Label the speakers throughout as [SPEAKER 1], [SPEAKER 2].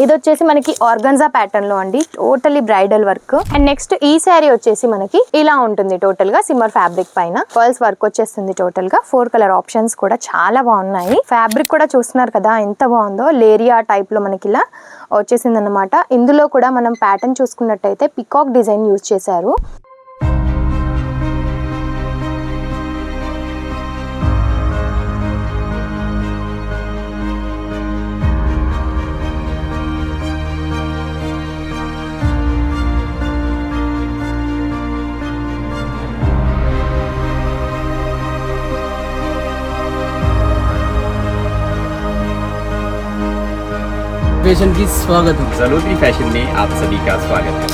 [SPEAKER 1] ఇది వచ్చేసి మనకి ఆర్గన్జా ప్యాటర్న్ లో అండి, totally bridal work. And next ఈ శారీ వచ్చేసి మనకి ఇలా ఉంటుంది. టోటల్ గా సిమ్మర్ ఫ్యాబ్రిక్ పైన పర్ల్స్ వర్క్ వచ్చేస్తుంది. టోటల్ గా 4 కలర్ ఆప్షన్స్ కూడా చాలా బాగున్నాయి. ఫ్యాబ్రిక్ కూడా చూస్తున్నారు కదా ఎంత బాగుందో, లేరియా టైప్ లో మనకి ఇలా వచ్చేసింది అనమాట. ఇందులో కూడా మనం ప్యాటర్న్ చూసుకున్నట్టయితే పికాక్ డిజైన్ యూజ్ చేశారు.
[SPEAKER 2] फैशन की स्वागत है।
[SPEAKER 3] ज़रूरी फैशन में आप सभी का स्वागत है।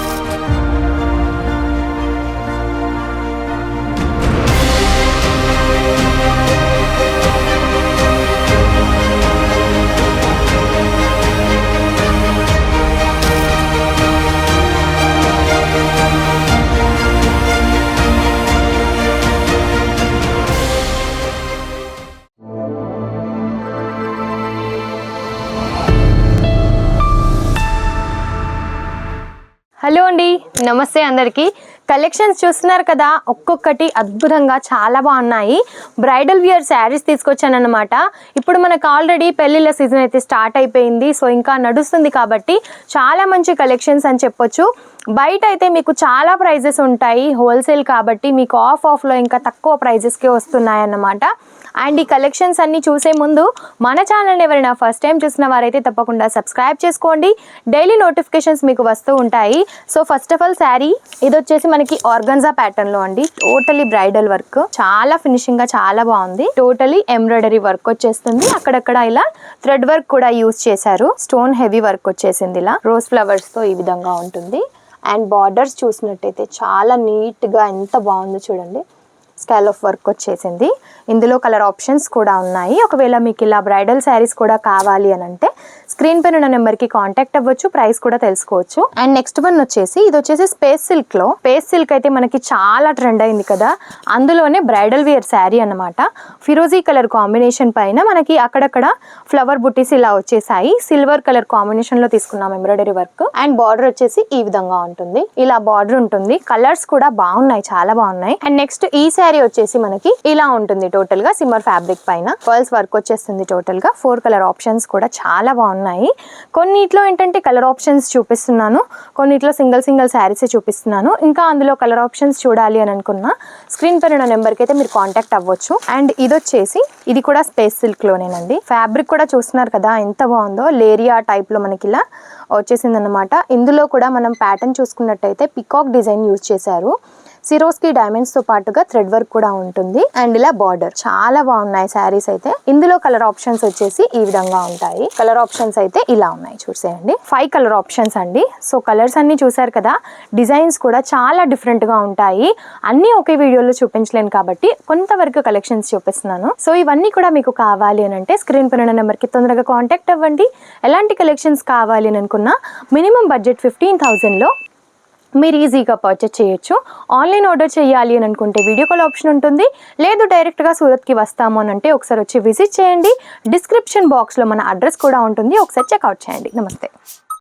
[SPEAKER 1] హలో అండి, నమస్తే అందరికీ. కలెక్షన్స్ చూస్తున్నారు కదా, ఒక్కొక్కటి అద్భుతంగా చాలా బాగున్నాయి. బ్రైడల్ వియర్ శారీస్ తీసుకొచ్చాను అనమాట. ఇప్పుడు మనకు ఆల్రెడీ పెళ్ళిళ్ళ సీజన్ అయితే స్టార్ట్ అయిపోయింది. సో ఇంకా నడుస్తుంది కాబట్టి చాలా మంచి కలెక్షన్స్ అని చెప్పొచ్చు. బయట అయితే మీకు చాలా ప్రైజెస్ ఉంటాయి, హోల్సేల్ కాబట్టి మీకు ఆఫ్లో ఇంకా తక్కువ ప్రైజెస్కే వస్తున్నాయి అన్నమాట. అండ్ ఈ కలెక్షన్స్ అన్ని చూసే ముందు మన ఛానల్ని ఎవరైనా ఫస్ట్ టైం చూసిన వారైతే తప్పకుండా సబ్స్క్రైబ్ చేసుకోండి. డైలీ నోటిఫికేషన్స్ మీకు వస్తూ ఉంటాయి. So first of all sari ఇది వచ్చేసి మనకి ఆర్గన్జా ప్యాటర్న్ లో అండి, టోటలీ బ్రైడల్ వర్క్, చాలా ఫినిషింగ్ గా చాలా బాగుంది. టోటలీ ఎంబ్రాయిడరీ వర్క్ వచ్చేస్తుంది. అక్కడక్కడ ఇలా థ్రెడ్ వర్క్ కూడా యూజ్ చేశారు. స్టోన్ హెవీ వర్క్ వచ్చేసింది. ఇలా రోజ్ ఫ్లవర్స్ తో ఈ విధంగా ఉంటుంది. అండ్ బార్డర్స్ చూసినట్టయితే చాలా నీట్ గా ఎంత బాగుందో చూడండి. స్కాలప్ వర్క్ వచ్చేసింది. ఇందులో కలర్ ఆప్షన్స్ కూడా ఉన్నాయి. ఒకవేళ మీకు ఇలా బ్రైడల్ శారీస్ కూడా కావాలి అని అంటే స్క్రీన్ పైన ఉన్న నెంబర్కి కాంటాక్ట్ అవ్వచ్చు, ప్రైస్ కూడా తెలుసుకోవచ్చు. అండ్ నెక్స్ట్ వన్ వచ్చేసి ఇది వచ్చేసి స్పేస్ సిల్క్ లో. స్పేస్ సిల్క్ అయితే మనకి చాలా ట్రెండ్ అయింది కదా, అందులోనే బ్రైడల్ వేర్ శారీ అన్నమాట. ఫిరోజీ కలర్ కాంబినేషన్ పైన మనకి అక్కడక్కడ ఫ్లవర్ బుట్టీస్ ఇలా వచ్చేసాయి. సిల్వర్ కలర్ కాంబినేషన్ లో తీసుకున్నాం ఎంబ్రాయిడరీ వర్క్. అండ్ బార్డర్ వచ్చేసి ఈ విధంగా ఉంటుంది. ఇలా బార్డర్ ఉంటుంది. కలర్స్ కూడా బాగున్నాయి, చాలా బాగున్నాయి. అండ్ నెక్స్ట్ ఈ శారీ వచ్చేసి మనకి ఇలా ఉంటుంది. టోటల్ గా సిమ్మర్ ఫ్యాబ్రిక్ పైన పర్ల్స్ వర్క్ వచ్చేస్తుంది. టోటల్ గా 4 కలర్ ఆప్షన్స్ కూడా చాలా బాగున్నాయి. కొన్నిట్లో ఏంటంటే కలర్ ఆప్షన్స్ చూపిస్తున్నాను, కొన్నిట్లో సింగిల్ శారీస్ చూపిస్తున్నాను. ఇంకా అందులో కలర్ ఆప్షన్స్ చూడాలి అని అనుకున్నా స్క్రీన్ పైన ఉన్న నెంబర్కి అయితే మీరు కాంటాక్ట్ అవ్వచ్చు. అండ్ ఇది వచ్చేసి ఇది కూడా స్పేస్ సిల్క్ లోనేనండి. ఫ్యాబ్రిక్ కూడా చూస్తున్నారు కదా ఎంత బాగుందో, లేరియా టైప్ లో మనకి ఇలా వచ్చేసింది అనమాట. ఇందులో కూడా మనం ప్యాటర్న్ చూసుకున్నట్టయితే పికాక్ డిజైన్ యూజ్ చేశారు. సిరోస్కి డైమండ్స్ తో పాటుగా థ్రెడ్ వర్క్ కూడా ఉంటుంది. అండ్ ఇలా బార్డర్ చాలా బాగున్నాయి శారీస్ అయితే. ఇందులో కలర్ ఆప్షన్స్ వచ్చేసి ఈ విధంగా ఉంటాయి. కలర్ ఆప్షన్స్ అయితే ఇలా ఉన్నాయి చూసేయండి. 5 కలర్ ఆప్షన్స్ అండి. సో కలర్స్ అన్ని చూసారు కదా, డిజైన్స్ కూడా చాలా డిఫరెంట్ గా ఉంటాయి. అన్ని ఒకే వీడియోలో చూపించలేను కాబట్టి కొంతవరకు కలెక్షన్స్ చూపిస్తున్నాను. సో ఇవన్నీ కూడా మీకు కావాలి అని అంటే స్క్రీన్ పైన నెంబర్ కి తొందరగా కాంటాక్ట్ అవ్వండి. ఎలాంటి కలెక్షన్స్ కావాలి అని అనుకున్నా మినిమం బడ్జెట్ 15,000 లో మీరు ఈజీగా పర్చేస్ చేయొచ్చు. ఆన్లైన్ ఆర్డర్ చేయాలి అని అనుకుంటే వీడియో కాల్ ఆప్షన్ ఉంటుంది. లేదు డైరెక్ట్గా సూరత్కి వస్తాము అని అంటే ఒకసారి వచ్చి విజిట్ చేయండి. డిస్క్రిప్షన్ బాక్స్లో మన అడ్రస్ కూడా ఉంటుంది, ఒకసారి చెక్అవుట్ చేయండి. నమస్తే.